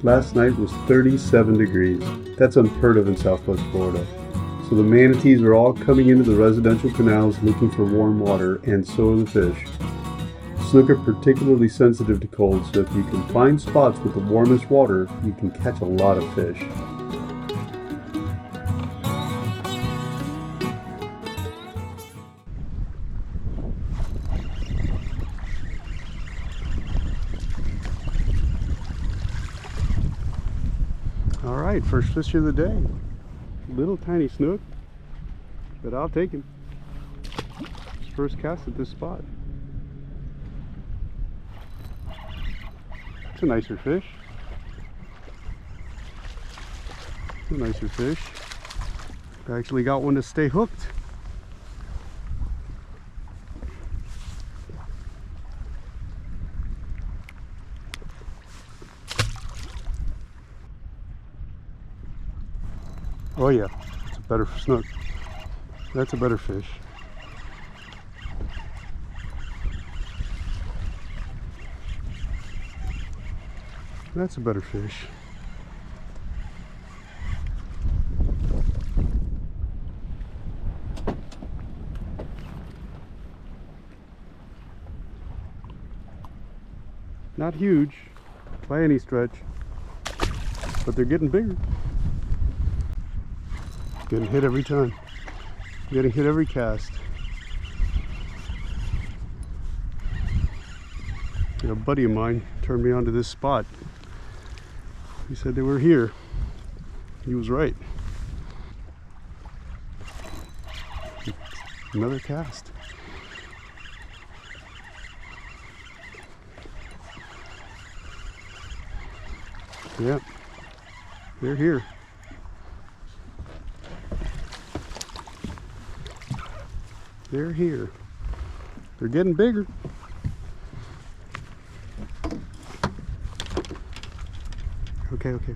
Last night was 37 degrees. That's unheard of in Southwest Florida. So the manatees are all coming into the residential canals looking for warm water, and so are the fish. Snook are particularly sensitive to cold, so if you can find spots with the warmest water, you can catch a lot of fish. All right, first fish of the day. Little tiny snook, but I'll take him. First cast at this spot. It's a nicer fish. It's a nicer fish. I actually got one to stay hooked. Oh yeah, it's a better snook. That's a better fish. That's a better fish. Not huge by any stretch, but they're getting bigger. Getting hit every time. Getting hit every cast. A buddy of mine turned me onto this spot. He said they were here. He was right. Another cast. Yep, they're here. They're here. They're getting bigger. Okay, okay.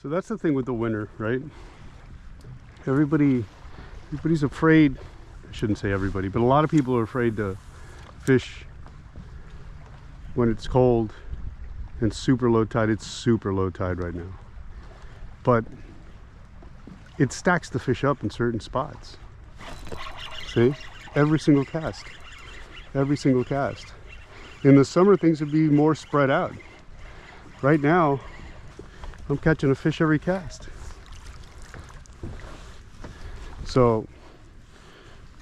So that's the thing with the winter, right? Everybody's afraid. I shouldn't say everybody, but a lot of people are afraid to fish when it's cold and super low tide. It's super low tide right now. But it stacks the fish up in certain spots. See? Every single cast. Every single cast. In the summer, things would be more spread out. Right now, I'm catching a fish every cast. So,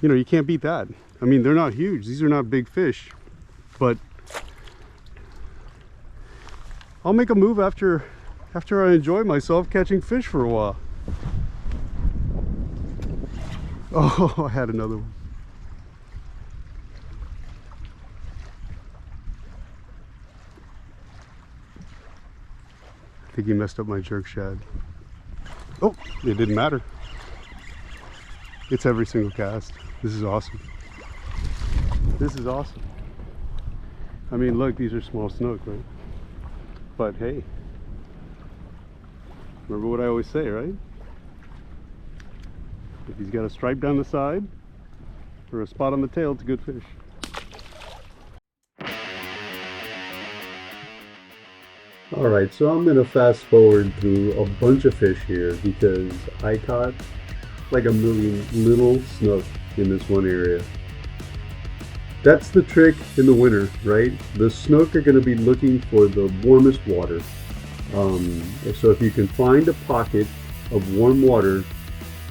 you know, you can't beat that. I mean, they're not huge. These are not big fish. But I'll make a move after I enjoy myself catching fish for a while. Oh, I had another one. I think he messed up my jerk shad. Oh, it didn't matter. It's every single cast. This is awesome. This is awesome. I mean, look, these are small snook, right? But hey, remember what I always say, right? If he's got a stripe down the side or a spot on the tail, it's a good fish. Alright, so I'm going to fast forward through a bunch of fish here because I caught like a million little snook in this one area. That's the trick in the winter, right? The snook are going to be looking for the warmest water. So if you can find a pocket of warm water,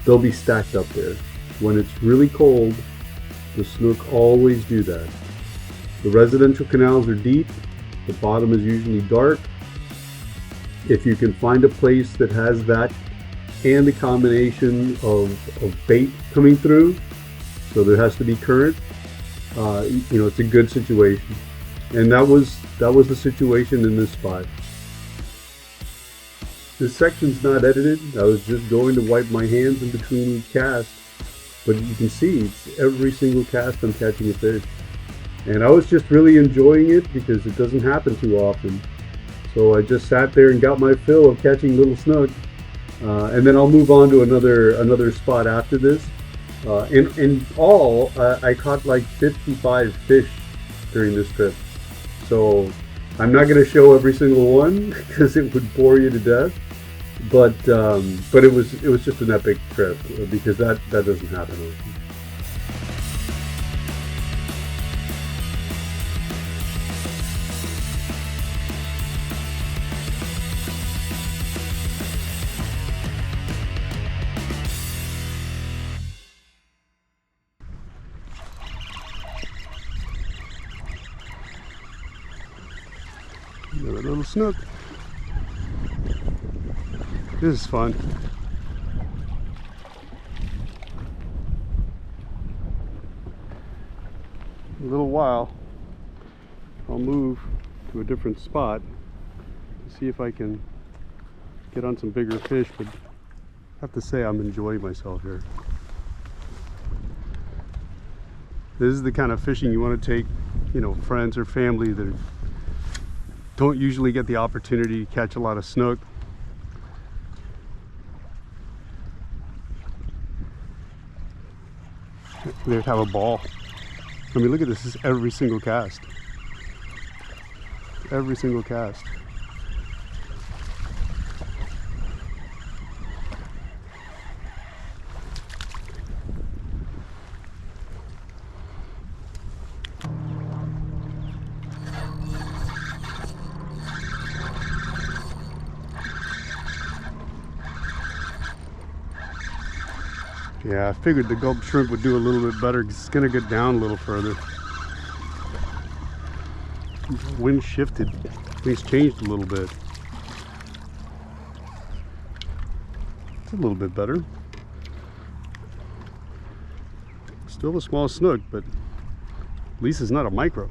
they'll be stacked up there. When it's really cold, the snook always do that. The residential canals are deep. The bottom is usually dark. If you can find a place that has that and a combination of bait coming through, so there has to be current, you know, it's a good situation. And that was the situation in this spot. This section's not edited. I was just going to wipe my hands in between each cast, but you can see it's every single cast I'm catching a fish. And I was just really enjoying it because it doesn't happen too often. So I just sat there and got my fill of catching little snook. And then I'll move on to another spot after this. In all, I caught like 55 fish during this trip. So I'm not going to show every single one because it would bore you to death. But it was just an epic trip because that doesn't happen often. Another little snook. This is fun. In a little while, I'll move to a different spot to see if I can get on some bigger fish, but I have to say I'm enjoying myself here. This is the kind of fishing you want to take, you know, friends or family that don't usually get the opportunity to catch a lot of snook. They'd have a ball. I mean, look at this. This is every single cast. Every single cast. Yeah, I figured the gulp shrimp would do a little bit better because it's going to get down a little further. Wind shifted. Things changed a little bit. It's a little bit better. Still a small snook, but at least it's not a micro.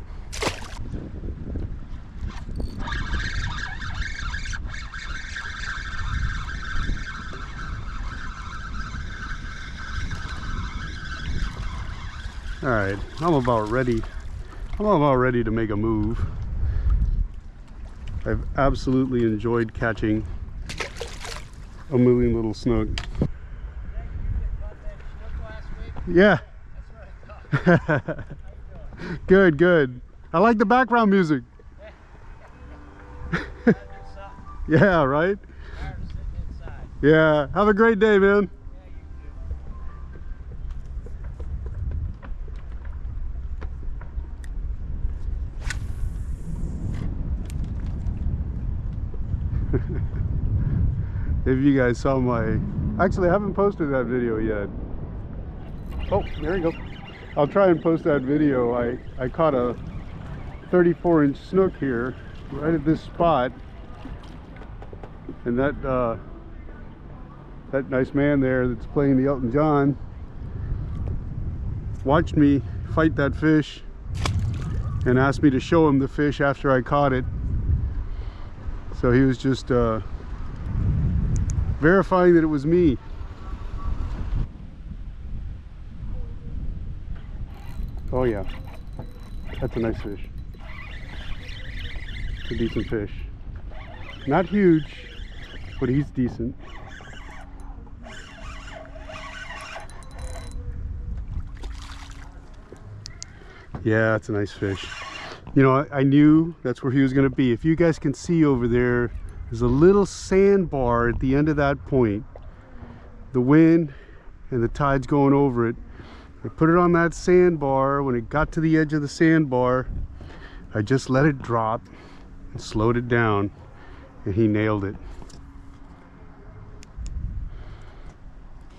All right, I'm about ready to make a move. I've absolutely enjoyed catching a million little snook. Yeah. Good, good. I like the background music. Yeah, right? Yeah, have a great day, man. If you guys saw my, actually I haven't posted that video yet. Oh, there you go. I'll try and post that video. I caught a 34-inch snook here right at this spot, and that nice man there that's playing the Elton John watched me fight that fish and asked me to show him the fish after I caught it. So he was just verifying that it was me. Oh yeah, that's a nice fish. It's a decent fish. Not huge, but he's decent. Yeah, that's a nice fish. You know, I knew that's where he was going to be. If you guys can see over there, there's a little sandbar at the end of that point. The wind and the tide's going over it. I put it on that sandbar. When it got to the edge of the sandbar, I just let it drop and slowed it down, and he nailed it.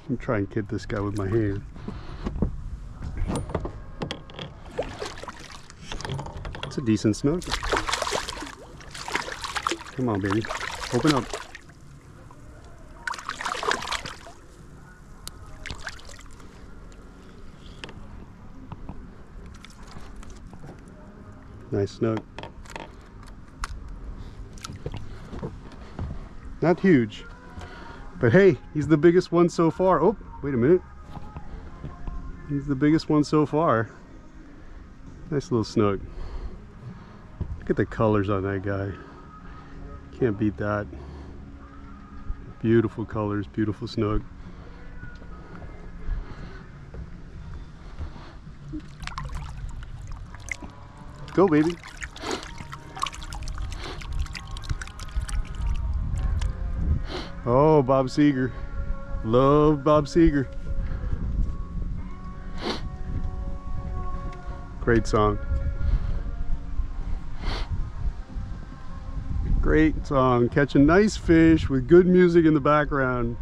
I'm trying to get this guy with my hand. It's a decent snook. Come on, baby. Open up. Nice snook. Not huge, but hey, he's the biggest one so far. Oh, wait a minute. He's the biggest one so far. Nice little snook. Look at the colors on that guy. Can't beat that. Beautiful colors, beautiful snook. Go, baby. Oh, Bob Seger. Love Bob Seger. Great song. Great song. Catching nice fish with good music in the background.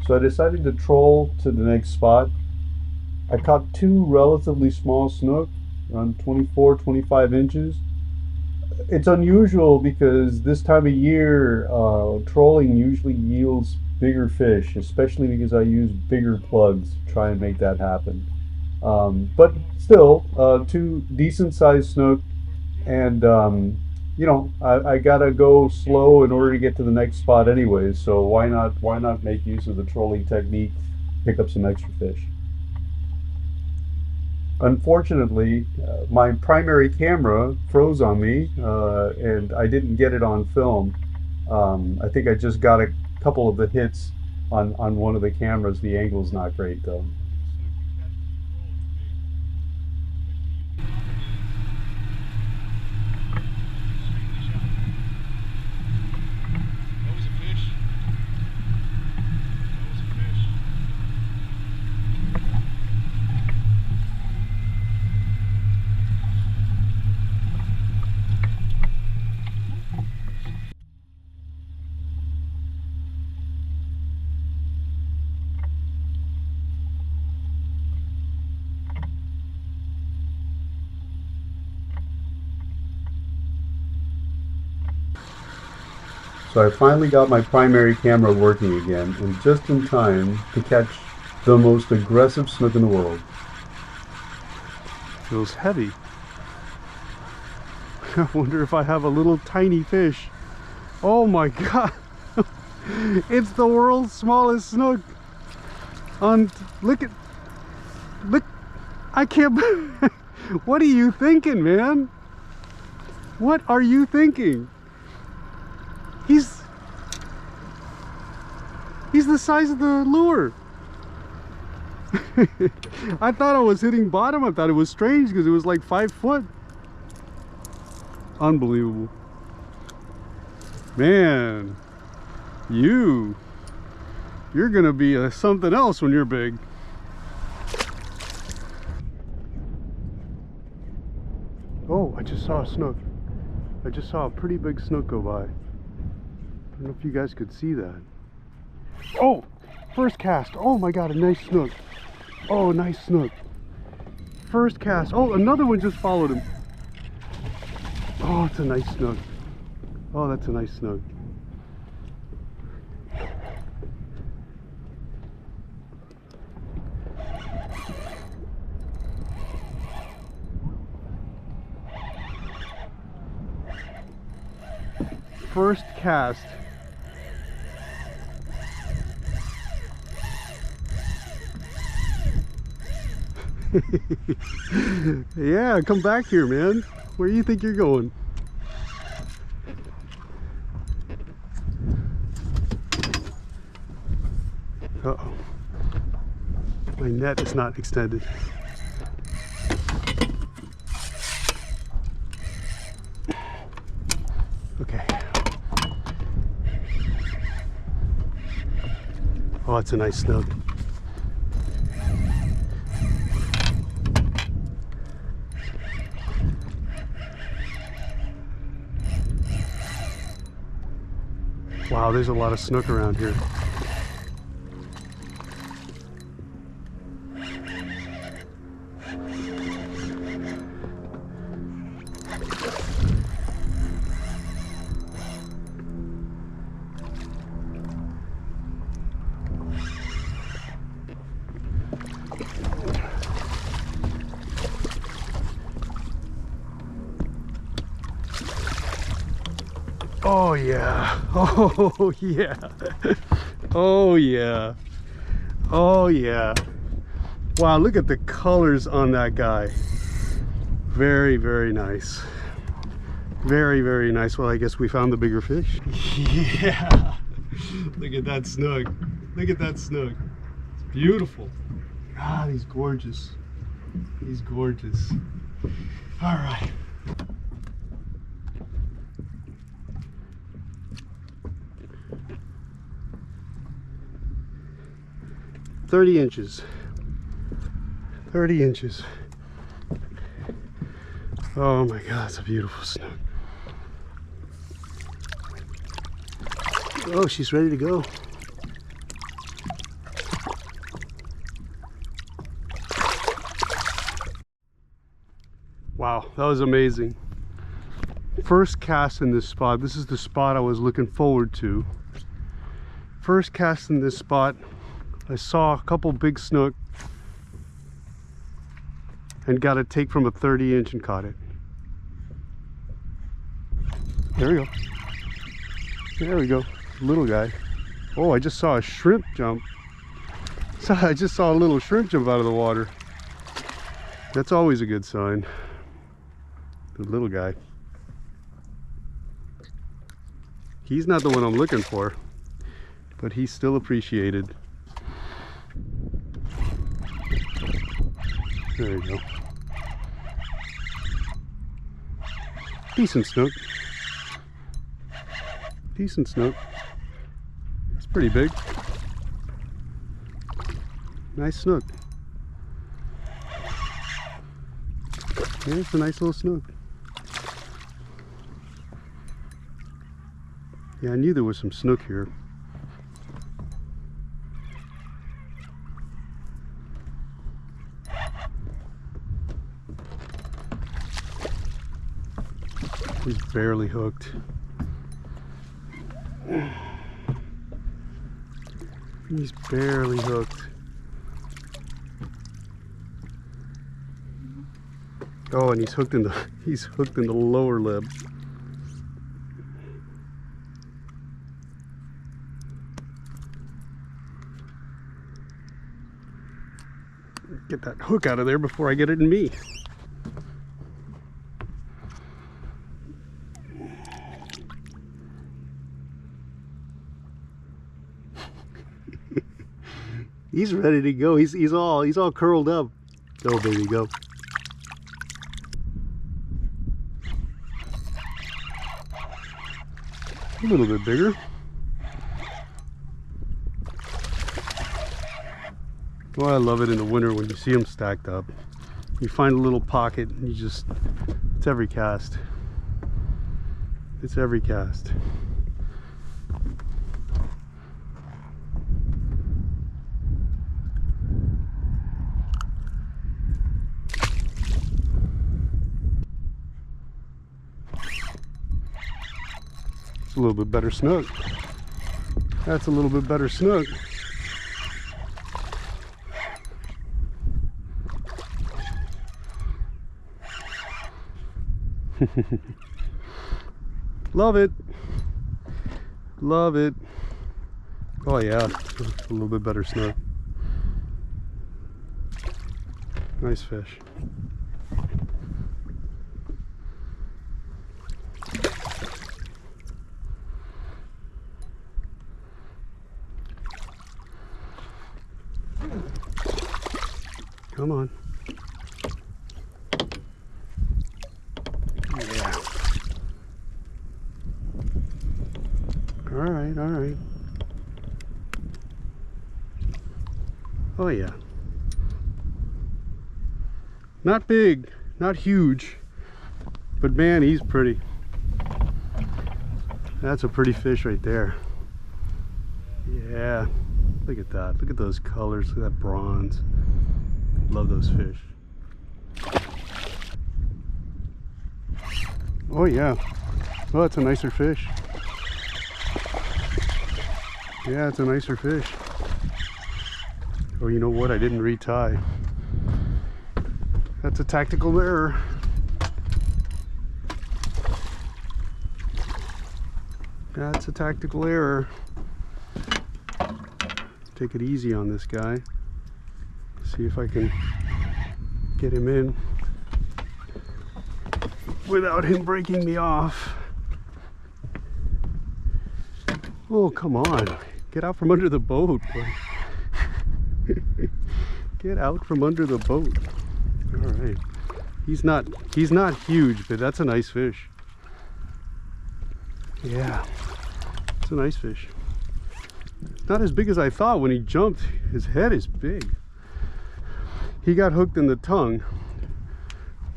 So I decided to troll to the next spot. I caught two relatively small snook, around 24, 25 inches. It's unusual because this time of year, trolling usually yields bigger fish, especially because I use bigger plugs to try and make that happen. But still, two decent sized snook, and you know, I gotta go slow in order to get to the next spot anyways, so why not make use of the trolling technique, pick up some extra fish. Unfortunately, my primary camera froze on me, and I didn't get it on film. I think I just got a couple of the hits on one of the cameras. The angle's not great though. So I finally got my primary camera working again, and just in time to catch the most aggressive snook in the world. Feels heavy. I wonder if I have a little tiny fish. Oh my god! It's the world's smallest snook. Look, I can't. What are you thinking, man? What are you thinking? He's the size of the lure. I thought I was hitting bottom. I thought it was strange because it was like 5 foot. Unbelievable. Man, you're gonna be something else when you're big. Oh, I just saw a snook. I just saw a pretty big snook go by. I don't know if you guys could see that. Oh, first cast. Oh my god, a nice snook. Oh, nice snook. First cast. Oh, another one just followed him. Oh, it's a nice snook. Oh, that's a nice snook. First cast. Yeah, come back here, man. Where do you think you're going? Uh-oh. My net is not extended. Okay. Oh, it's a nice snook. Wow, there's a lot of snook around here. Oh yeah. Oh yeah. Oh yeah. Oh yeah. Wow, look at the colors on that guy. Very, very nice. Very, very nice. Well, I guess we found the bigger fish. Yeah. Look at that snook. Look at that snook. It's Beautiful. Ah, he's gorgeous. He's gorgeous. All right. "30 inches. 30 inches. Oh my God, it's a beautiful snook. Oh, she's ready to go. Wow, that was amazing. First cast in this spot. This is the spot I was looking forward to. First cast in this spot. I saw a couple big snook and got a take from a 30-inch and caught it. There we go. There we go. Little guy. Oh, I just saw a shrimp jump. So I just saw a little shrimp jump out of the water. That's always a good sign. The little guy. He's not the one I'm looking for, but he's still appreciated. There you go. Decent snook. Decent snook. It's pretty big. Nice snook. Yeah, it's a nice little snook. Yeah, I knew there was some snook here. He's barely hooked. He's barely hooked. Oh, and he's hooked in the lower lip. Get that hook out of there before I get it in me. He's ready to go. He's all curled up. Go, baby, go. A little bit bigger. Well, I love it in the winter when you see them stacked up. You find a little pocket and it's every cast. It's every cast. It's a little bit better snook. That's a little bit better snook. Love it. Love it. Oh yeah, a little bit better snook. Nice fish. Come on. Yeah. All right, all right. Oh yeah. Not big, not huge, but man, he's pretty. That's a pretty fish right there. Yeah. Look at that. Look at those colors. Look at that bronze. Love those fish. Oh yeah. Oh, it's a nicer fish. Yeah, it's a nicer fish. Oh, you know what? I didn't retie. That's a tactical error. That's a tactical error. Take it easy on this guy. See if I can get him in without him breaking me off. Oh, come on. Get out from under the boat. Get out from under the boat. All right. He's not huge, but that's a nice fish. Yeah, it's a nice fish. Not as big as I thought when he jumped. His head is big. He got hooked in the tongue,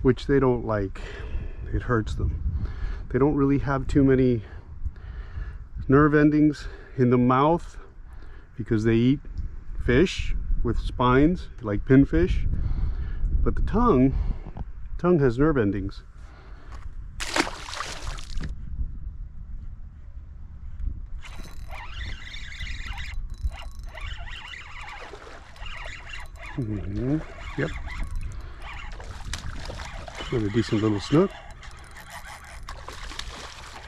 which they don't like. It hurts them. They don't really have too many nerve endings in the mouth because they eat fish with spines like pinfish, but the tongue has nerve endings. Yep. Another decent little snook.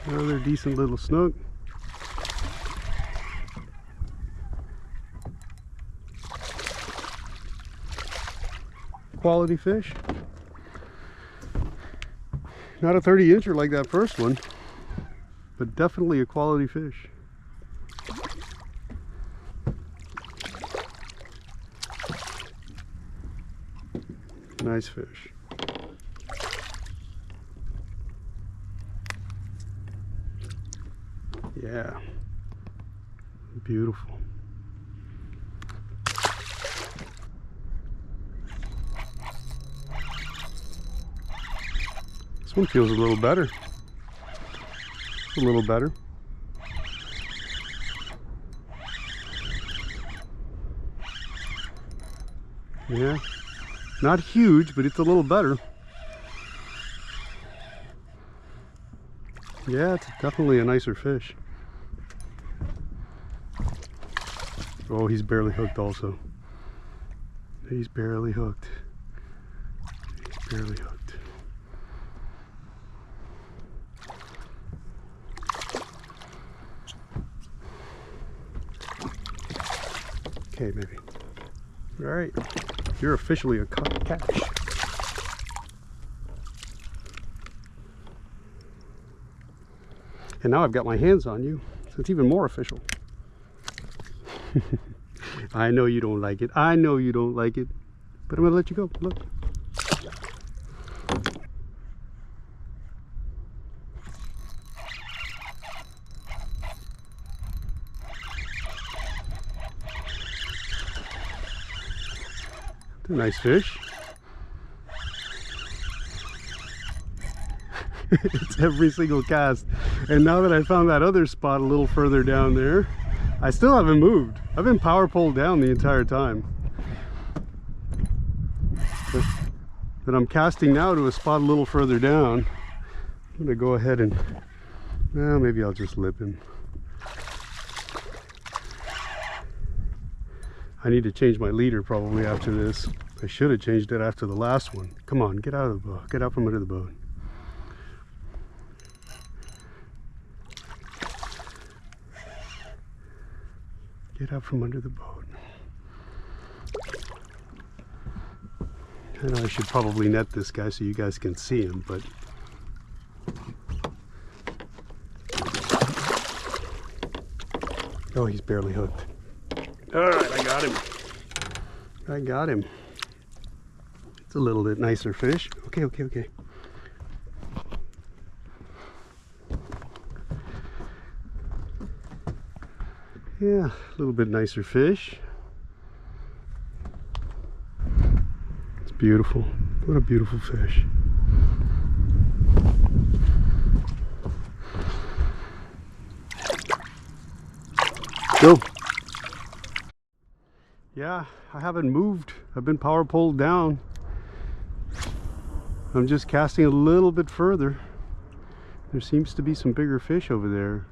Another decent little snook. Quality fish. Not a 30-incher like that first one, but definitely a quality fish. Nice fish. Yeah. Beautiful. This one feels a little better. A little better. Yeah. Not huge, but it's a little better. Yeah, it's definitely a nicer fish. Oh, he's barely hooked also. He's barely hooked. He's barely hooked. Okay, maybe. All right. You're officially a catch. And now I've got my hands on you, so it's even more official. I know you don't like it. I know you don't like it. But I'm gonna let you go. Look. It's a nice fish. It's every single cast. And now that I found that other spot a little further down there, I still haven't moved. I've been power poled down the entire time. But I'm casting now to a spot a little further down. I'm gonna go ahead and, well, maybe I'll just lip him. I need to change my leader probably after this. I should have changed it after the last one. Come on, get out of the boat. Get out from under the boat. Get out from under the boat. I know I should probably net this guy so you guys can see him, but oh, he's barely hooked. All right, I got him. I got him. It's a little bit nicer fish. Okay, okay, okay. Yeah, a little bit nicer fish. It's beautiful. What a beautiful fish. Go. Yeah, I haven't moved. I've been power poled down. I'm just casting a little bit further. There seems to be some bigger fish over there.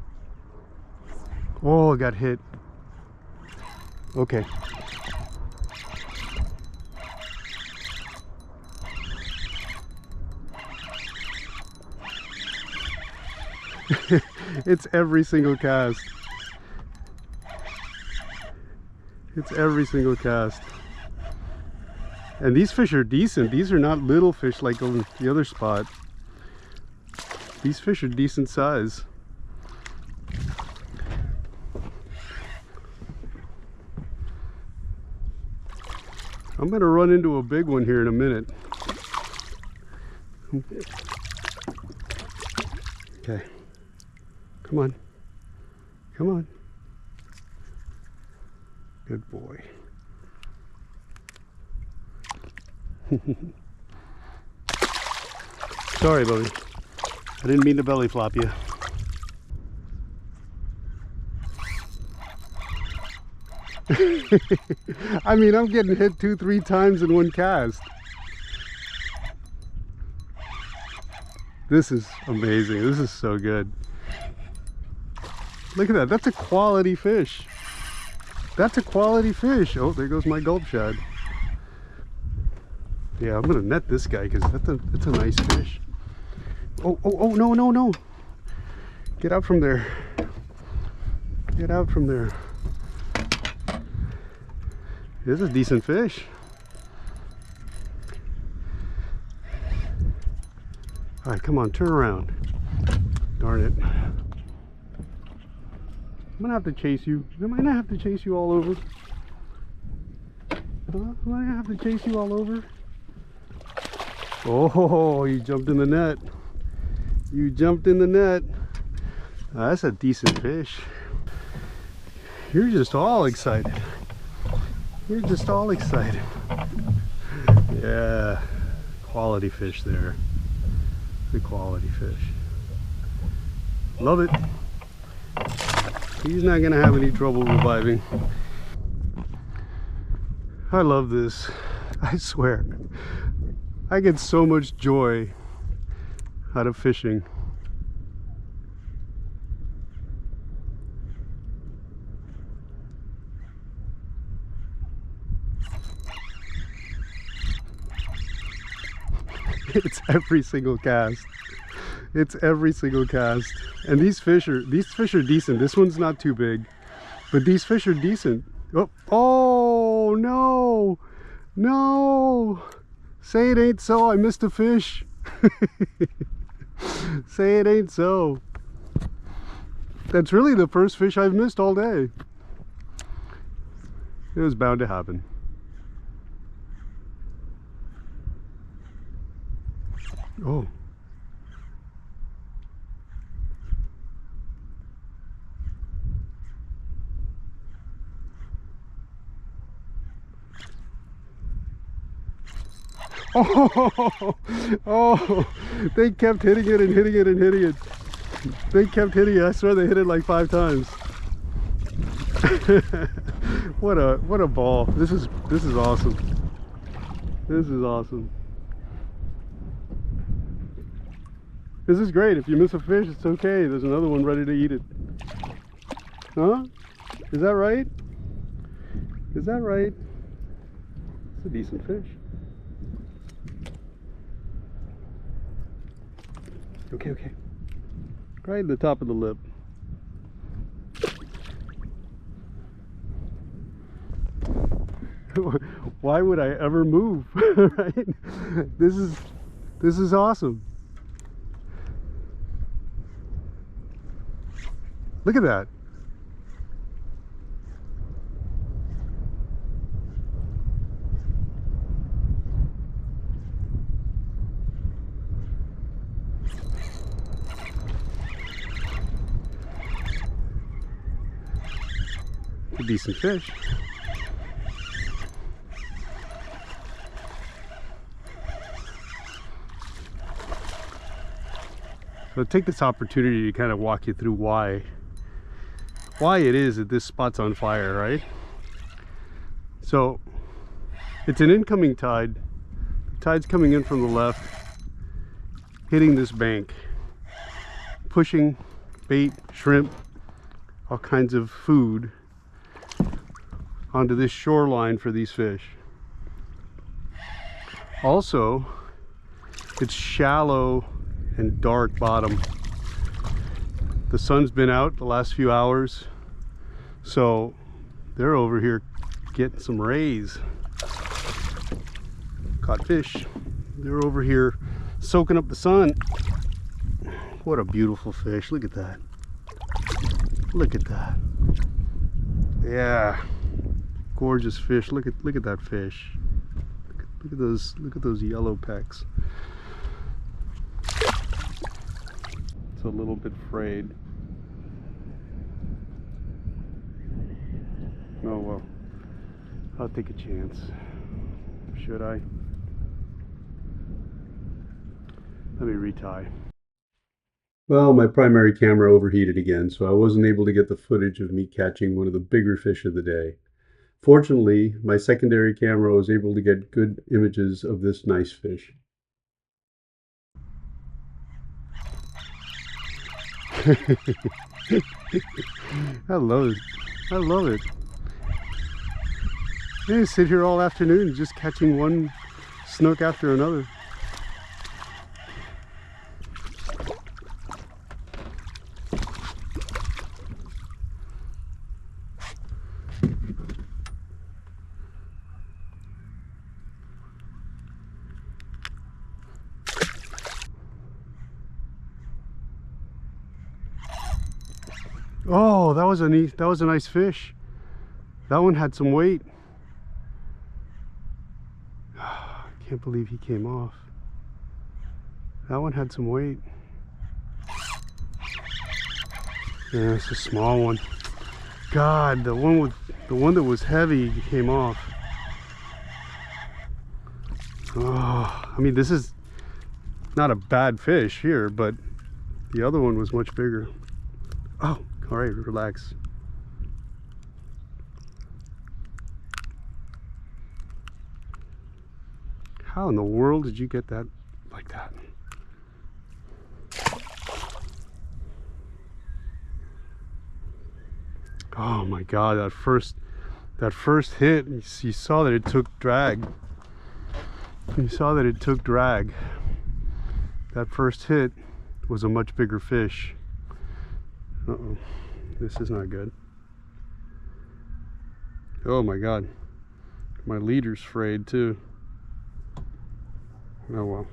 Oh, I got hit. Okay. It's every single cast. It's every single cast. And these fish are decent. These are not little fish like on the other spot. These fish are decent size. I'm gonna run into a big one here in a minute. Okay. Come on. Come on. Good boy. Sorry, Bubby. I didn't mean to belly flop you. I mean, I'm getting hit 2-3 times in one cast. This is amazing. This is so good. Look at that. That's a quality fish. That's a quality fish. Oh, there goes my gulp shad. Yeah, I'm gonna net this guy because that's a nice fish. Oh, no, no, no. Get out from there. Get out from there. This is a decent fish. All right, come on, turn around. Darn it. I'm gonna have to chase you. Am I gonna have to chase you all over? Am I gonna have to chase you all over? Oh, you jumped in the net. You jumped in the net. That's a decent fish. You're just all excited. You're just all excited. Yeah, quality fish there. The quality fish. Love it. He's not gonna have any trouble reviving. I love this. I swear. I get so much joy out of fishing. It's every single cast. It's every single cast. And these fish are decent. This one's not too big, but these fish are decent. Oh no, no. Say it ain't so. I missed a fish. Say it ain't so. That's really the first fish I've missed all day. It was bound to happen. Oh. Oh, oh, they kept hitting it and hitting it and hitting it. They kept hitting it. I swear they hit it like 5 times. What a ball. This is awesome. This is awesome. This is great. If you miss a fish, it's okay. There's another one ready to eat it. Huh? Is that right? Is that right? It's a decent fish. Okay, okay. Right at the top of the lip. Why would I ever move? Right? This is awesome. Look at that. A decent fish. So take this opportunity to kind of walk you through why it is that this spot's on fire, right? So it's an incoming tide. The tide's coming in from the left, hitting this bank, pushing bait, shrimp, all kinds of food onto this shoreline for these fish. Also, it's shallow and dark bottom. The sun's been out the last few hours, so they're over here getting some rays. Caught fish. They're over here soaking up the sun. What a beautiful fish. Look at that. Look at that. Yeah. Gorgeous fish. Look at that fish. Look at those yellow pecks. It's a little bit frayed. Oh well, I'll take a chance. Should I? Let me retie. Well, my primary camera overheated again, so I wasn't able to get the footage of me catching one of the bigger fish of the day. Fortunately, my secondary camera was able to get good images of this nice fish. I love it. I love it. I sit here all afternoon just catching one snook after another. Oh, that was a nice fish. That one had some weight. I can't believe he came off. That one had some weight. Yeah, it's a small one. God, the one that was heavy came off. Oh, I mean, this is not a bad fish here, but the other one was much bigger. Oh, all right, relax. How in the world did you get that like that? Oh my God, that first hit, you saw that it took drag. You saw that it took drag. That first hit was a much bigger fish. Uh-oh, this is not good. Oh my God, my leader's frayed too. Oh well.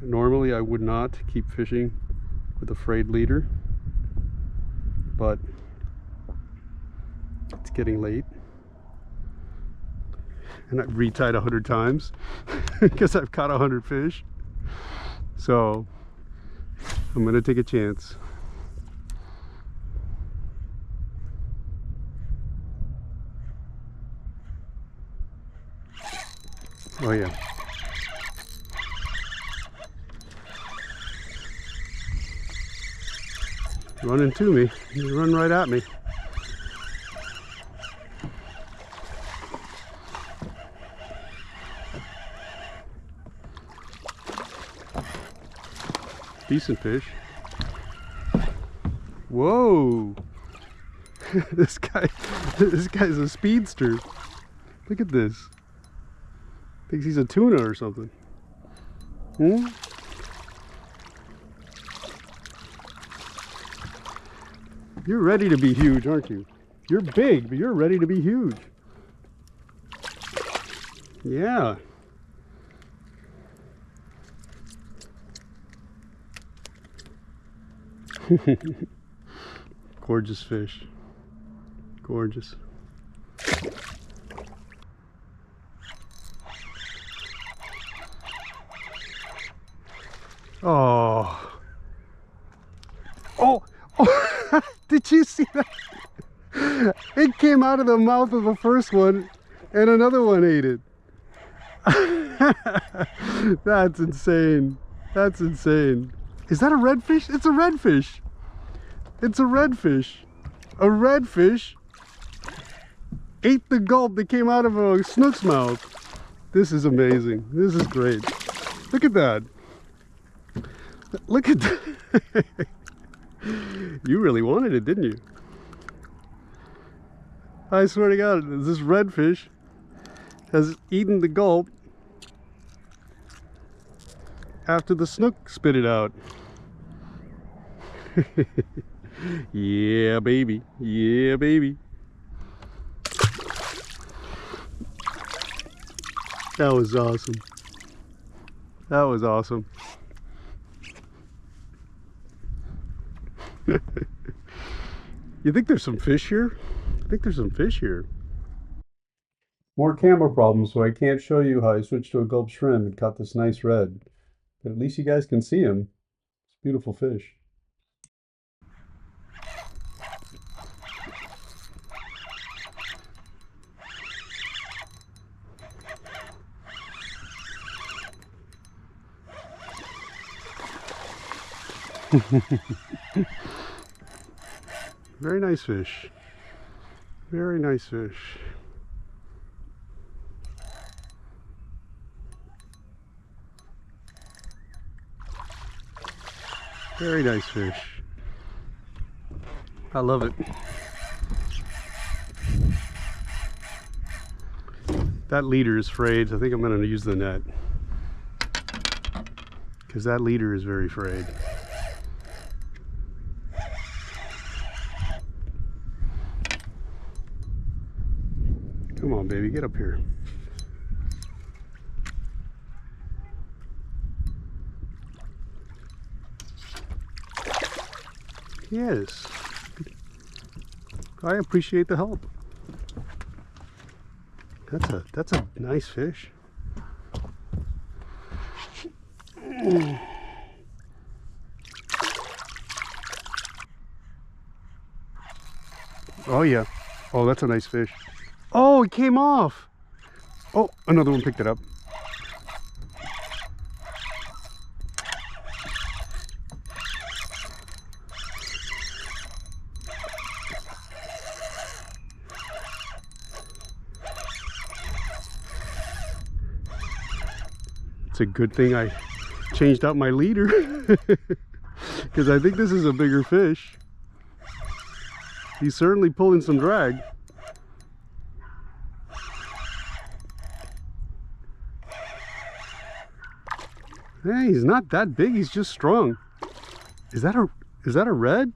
Normally I would not keep fishing with a frayed leader, but it's getting late. And I've retied 100 times because I've caught 100 fish. So I'm gonna take a chance. Oh yeah. Running to me. You run right at me. Decent fish. Whoa. This guy's a speedster. Look at this. Thinks he's a tuna or something. Hmm? You're ready to be huge, aren't you? You're big, but you're ready to be huge. Yeah. Gorgeous fish. Gorgeous. Oh. Oh. Oh. Did you see that? It came out of the mouth of the first one and another one ate it. That's insane. That's insane. Is that a redfish? It's a redfish. It's a redfish. A redfish ate the gulp that came out of a snook's mouth. This is amazing. This is great. Look at that. Look at that. You really wanted it, didn't you? I swear to God, this redfish has eaten the gulp after the snook spit it out. Yeah, baby. Yeah, baby. That was awesome. That was awesome. You think there's some fish here? I think there's some fish here. More camera problems, so I can't show you how I switched to a gulp shrimp and caught this nice red. But at least you guys can see him. It's a beautiful fish. Very nice fish. Very nice fish. Very nice fish. I love it. That leader is frayed. I think I'm going to use the net, because that leader is very frayed. Come on, baby, get up here. Yes. I appreciate the help. That's a nice fish. Oh yeah. Oh, that's a nice fish. Oh, it came off. Oh, another one picked it up. It's a good thing I changed out my leader, because I think this is a bigger fish. He's certainly pulling some drag. Hey, he's not that big, he's just strong. Is that a red?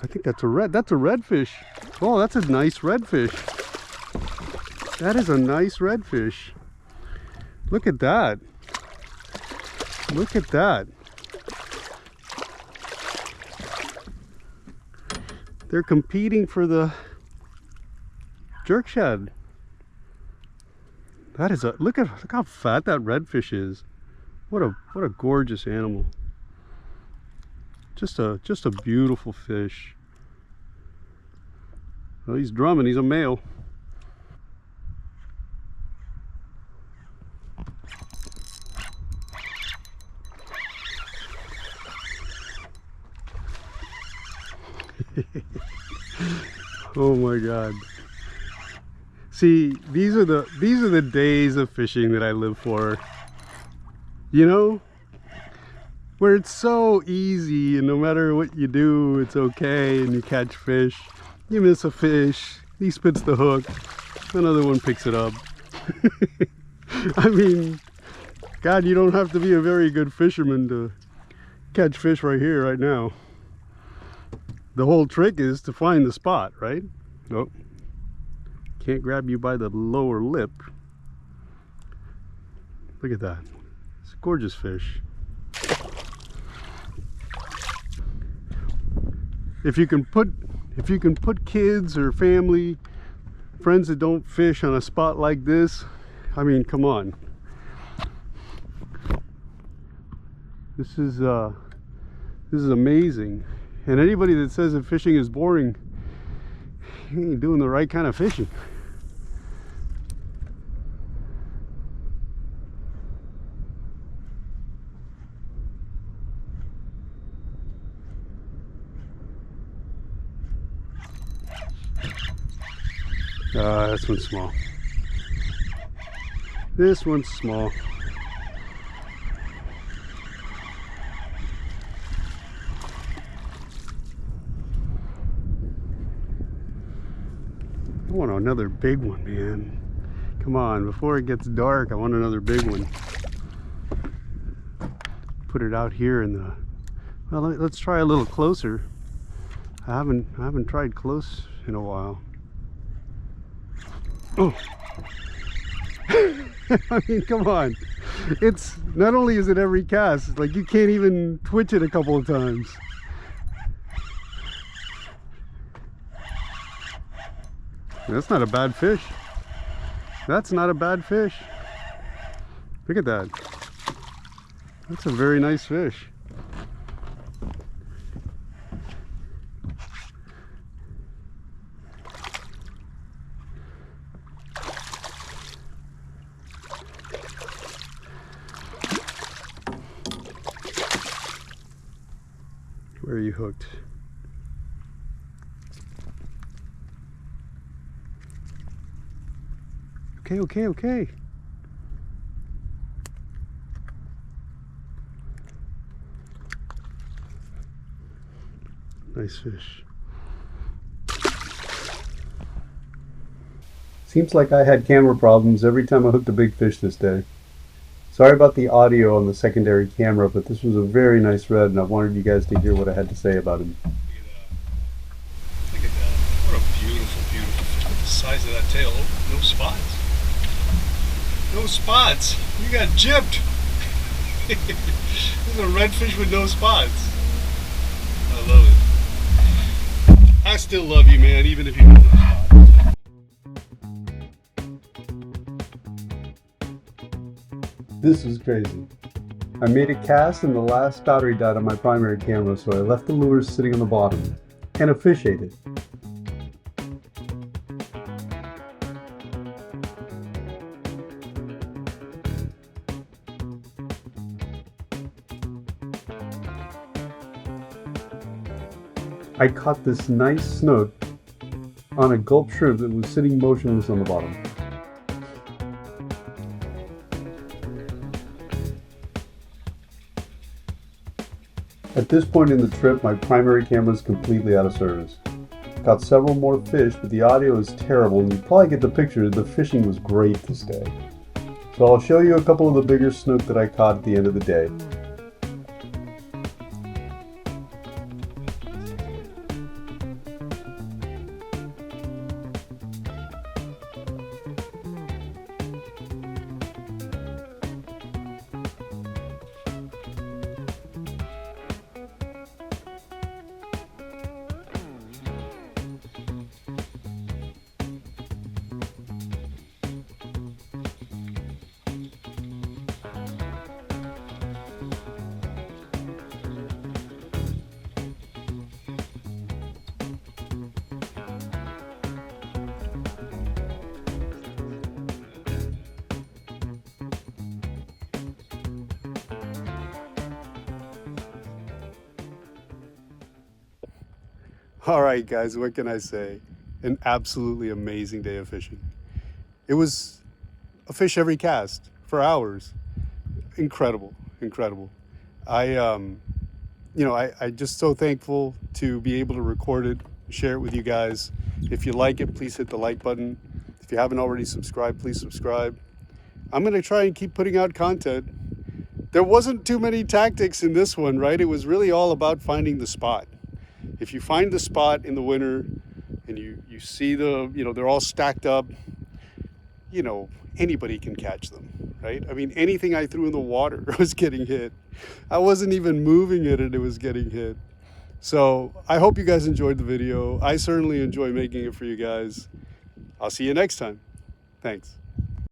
I think that's a red. That's a redfish. Oh, that's a nice redfish. That is a nice redfish. Look at that. Look at that. They're competing for the jerk shad. That is a look how fat that redfish is. What a gorgeous animal. Just a beautiful fish. Well, he's drumming. He's a male. Oh my God. See, these are the days of fishing that I live for. You know, where it's so easy and no matter what you do, it's okay, and you catch fish. You miss a fish, he spits the hook, another one picks it up. I mean, God, you don't have to be a very good fisherman to catch fish right here, right now. The whole trick is to find the spot, right? Nope. Can't grab you by the lower lip. Look at that. It's a gorgeous fish. If you can put kids or family, friends that don't fish on a spot like this, I mean, come on. This is amazing. And anybody that says that fishing is boring, he ain't doing the right kind of fishing. This one's small. This one's small. I want another big one, man. Come on, before it gets dark, I want another big one. Put it out here in the... Well, let's try a little closer. I haven't tried close in a while. Oh. I mean, come on. It's not only is it every cast, it's like you can't even twitch it a couple of times. That's not a bad fish. That's not a bad fish. Look at that. That's a very nice fish. Where are you hooked? Okay. Nice fish. Seems like I had camera problems every time I hooked a big fish this day. Sorry about the audio on the secondary camera, but this was a very nice red and I wanted you guys to hear what I had to say about him. Look at that. What a beautiful fish. Look at the size of that tail. Oh, no spots. No spots. You got gypped. This is a redfish with no spots. I love it. I still love you, man, even if you don't have spots. This is crazy. I made a cast and the last battery died on my primary camera, so I left the lure sitting on the bottom, and a fish ate it. I caught this nice snook on a gulp shrimp that was sitting motionless on the bottom. At this point in the trip, my primary camera is completely out of service. Caught several more fish, but the audio is terrible, and you probably get the picture. The fishing was great this day. So I'll show you a couple of the bigger snook that I caught at the end of the day. All right, guys, what can I say? An absolutely amazing day of fishing. It was a fish every cast for hours. Incredible. I'm just so thankful to be able to record it, share it with you guys. If you like it, please hit the like button. If you haven't already subscribed, please subscribe. I'm going to try and keep putting out content. There wasn't too many tactics in this one, right? It was really all about finding the spot. If you find the spot in the winter and you see they're all stacked up, anybody can catch them, right? I mean, anything I threw in the water was getting hit. I wasn't even moving it and it was getting hit. So I hope you guys enjoyed the video. I certainly enjoy making it for you guys. I'll see you next time. Thanks.